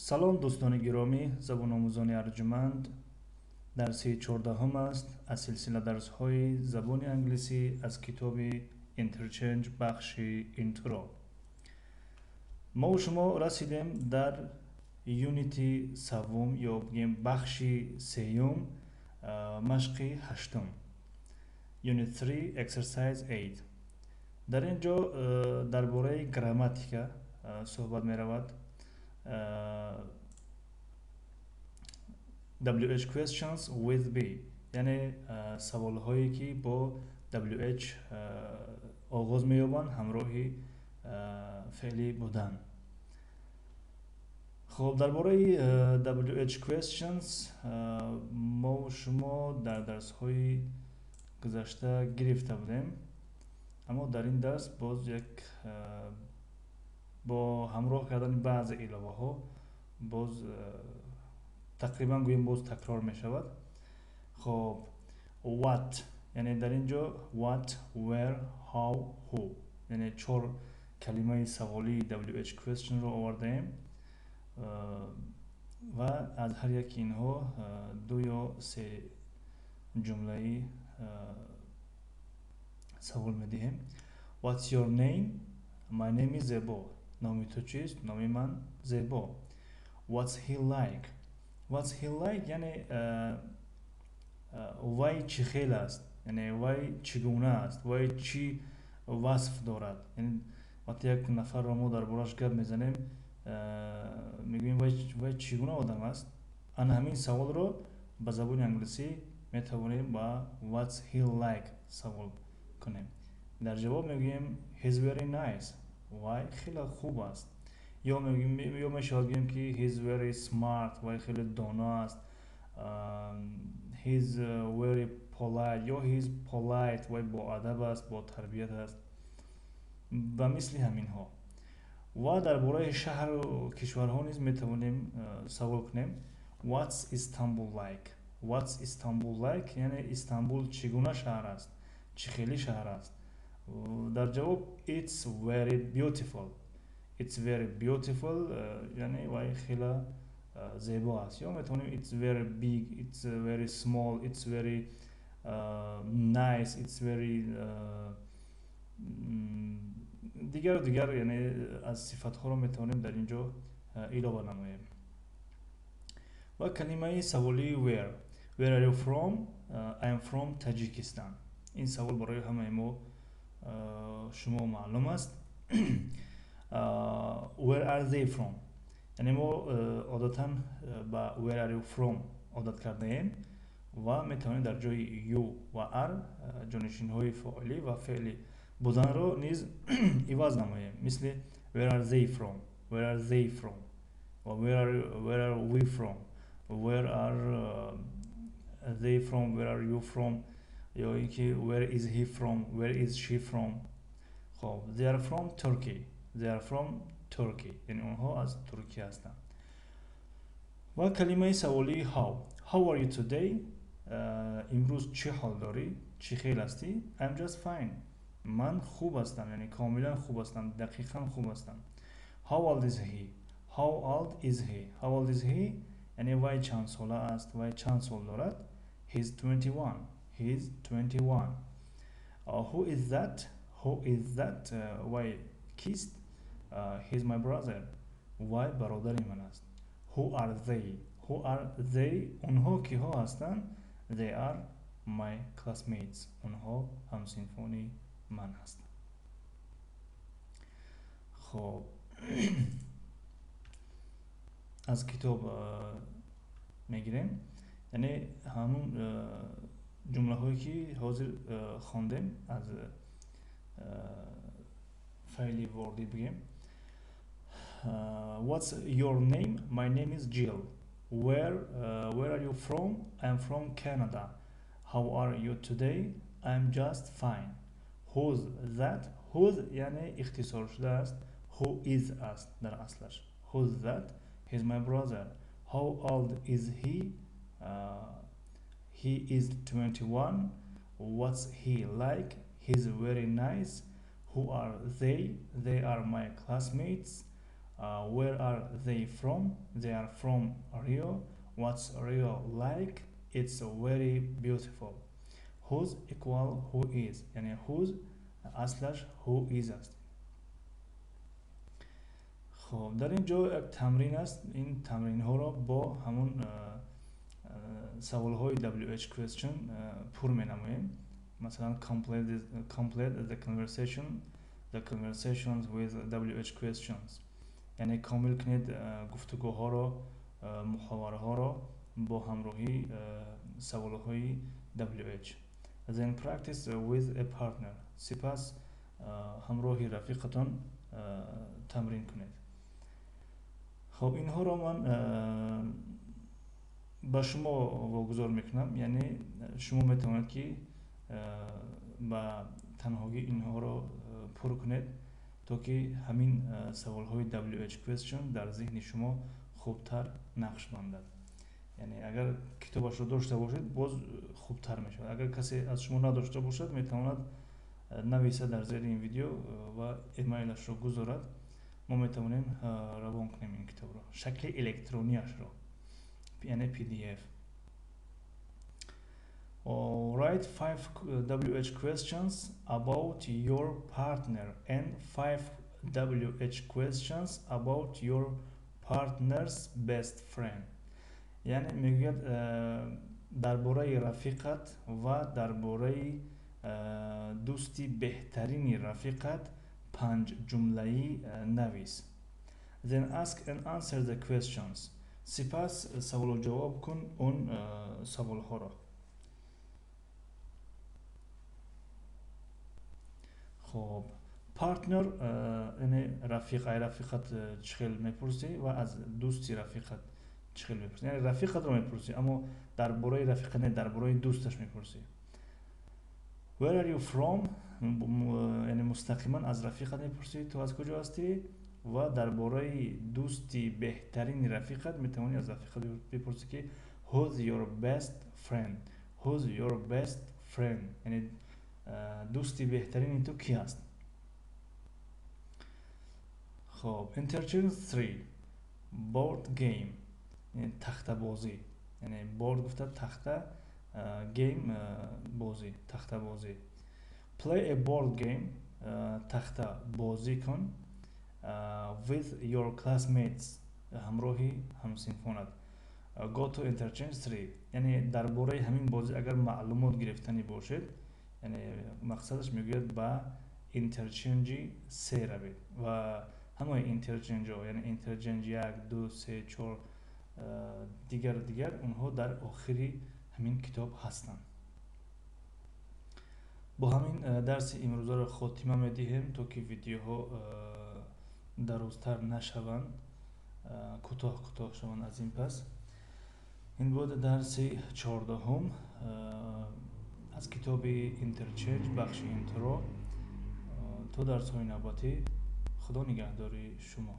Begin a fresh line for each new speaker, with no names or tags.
салом дӯстони гиромӣ, забономӯзони арҷуманд. дарси 14 аст аз силсила дарсҳои забони англисӣ аз китоби Интерченҷ бахши Интро. мо шумо расидем дар юнити саввум ё бигем бахши сеюм, машқи 8, Unit 3 Exercise 8. дар ин ҷо дар бораи грамматика суҳбат меравад. WH questions with be, яъне саволҳое ки бо WH оғоз меёбанд ҳамроҳи феъли будан. хоб дар бораи WH questions мо шумо дар дарсҳои гузашта гирифта будем, аммо дар ин дарс боз як бо ҳамроҳ кардани баъзе иловаҳо боз тақрибан гӯем боз такрор мешавад. хоб what, яъне дар ин ҷо what, where, how, who, яъне 4 калимаи саволии WH question ро овардаем ва аз ҳар яки инҳо 2 ё 3 ҷумлаи савол медиҳем. What's your name? My name is Zebo. Номи ту чист? Номи ман Зебо. What's he like? What's he like яъне вай чӣ хел аст, яъне вай чӣ гуна аст, вай чӣ васф дорад. Яъне вақте як нафарро мо дар бораш гап мезанем, мегӯем вай чӣ гуна одам аст, ана ҳамин саволро ба забони англисӣ метавонем ба what's he like савол кунем. дар ҷавоб мегӯем he's very nice, вай хеле хуб аст. ё мешавад гӯем ки he's very smart, вай хеле дона аст. He's very polite, ё he's polite, вай боадаб аст, ботарбият аст ва мисли ҳаминҳо. ва дар бораи шаҳру кишварҳо низ метавонем савол кунем. What's Istanbul like? What's Istanbul like яъне Истанбул чӣ гуна шаҳр аст, чӣ хели шаҳр аст. дар ҷавоб it's very beautiful. It's very beautiful яъне вай хела зебо аст. ё метавонем it's very big, it's very small, it's very nice, it's very дигар яъне аз сифатҳоро метавонем дар ин ҷо илова намоем. ва калимаи саволии where are you from? I am from Tajikistan. ин савол барои ҳамаи мо шумо маълум аст. Where are they from? яъне мо одатан ба where are you from одат кардаем ва метавонем дар ҷои you ва are ҷонишинҳои фоилӣ ва феъли буданро низ иваз намоем. Мисли where are they from? Where are they from? ва where are we from? Where are they from? Where are you from? ё ин ки where is he from? Where is she from? хоб they are from Turkey. They are from Turkey, яъне онҳо аз Туркия ҳастанд. ва калимаи саволии how are you today? имрӯз чӣ ҳол дорӣ? чӣ хел ҳастӣ? I'm just fine. ман хуб ҳастам, яъне комилан хуб ҳастам, дақиқан хуб ҳастам. How old is he? How old is he? How old is he? яъне вай чанд сола аст, вай чанд сол дорад? He's 21. He's 21. Who is that? Who is that? Вай кист? He's my brother. Вай бародари ман аст. Who are they? Who are they? Онҳо киҳо ҳастанд? They are my classmates. онҳо ҳамсинфони ман ҳастанд. хоб аз китоб мегирем, яъне ҳамун ҷумлаҳое ки ҳозир хондем аз файли вордӣ бигем. What's your name? My name is Jill. Where are you from? I'm from Canada. How are you today? I'm just fine. Who's that? Who's яъне ихтисор шуда аст. Who is аст дар аслаш. Who's that? He's my brother. How old is he? He is 21. What's he like? He's very nice. Who are they? They are my classmates. Where are they from? They are from Rio. What's Rio like? It's very beautiful. Whose equal who is, یعنی whose اصلش who is است. خب در اینجا یک تمرین است. این تمرین ها را با همون سوال های WH question پر می نماییم. مثلا complete the conversations with WH questions، یعنی کامل کنید گفتگوها را، محاوره ها را با همراهی سوال های WH. Then practice with a partner. سپس همراهی رفیقتان تمرین کنید. خب اینها را من با شما واگذار میکنم، یعنی شما میتوانید که با تنهایی اینها را پر کنید تا که همین سوال های WH question در ذهن شما خوبتر نقش بندد. یعنی اگر کتابش رو داشته باشید باز خوبتر میشه. اگر کسی از شما نداشته باشد میتواند نویسه در زیر این ویدیو و ایمیلش رو گذارد. ما میتونیم روان کنیم این کتاب رو، شکل الکترونیش رو، یعنی PDF. Write 5 WH questions about your partner and 5 WH questions about your partner's best friend. یعنی میگوید درباره رفیقت و درباره دوستی بهترین رفیقت 5 جمله‌ای نویس. Then ask and answer the questions. سپس سوال و جواب کن اون سوال ها را. خب پارتنر یعنی رفیقت چخیل میپرسی و از دوستی رفیقت چخیل میپرسی، یعنی رفیقت رو میپرسی اما درباره رفیقت نه، درباره دوستش میپرسی. Where are you from؟ یعنی مستقیما از رفیقت میپرسی تو از کجا هستی، و درباره دوستی بهترین رفیقت میتونی از رفیقت بپرسی که who's your best friend. Who's your best friend یعنی دوستی بهترین تو کی هست. خب Interchange 3 board game یعنی تخته بازی، یعنی board گفته تخته، game بازی، تخته بازی. Play a board game تخته بازی کن with your classmates همراهی همسنفانت. Go to Interchange 3 یعنی درباره همین بازی اگر معلومات گرفتنی باشد، یعنی مقصدش میگوید با Interchange 3 روید و همه Interchange ها یعنی Interchange 1 2 3 4 دیگر اونها در آخری همین کتاب هستند. با همین درس امروز را خاتمه میدهیم تا که ویدیوها درازتر نشوند، کوتاه شوند. از این پس این بود درس 14 از کتابی اینترچنج بخش اینترو. تا درس های نوبتی، خدا نگهداری شما.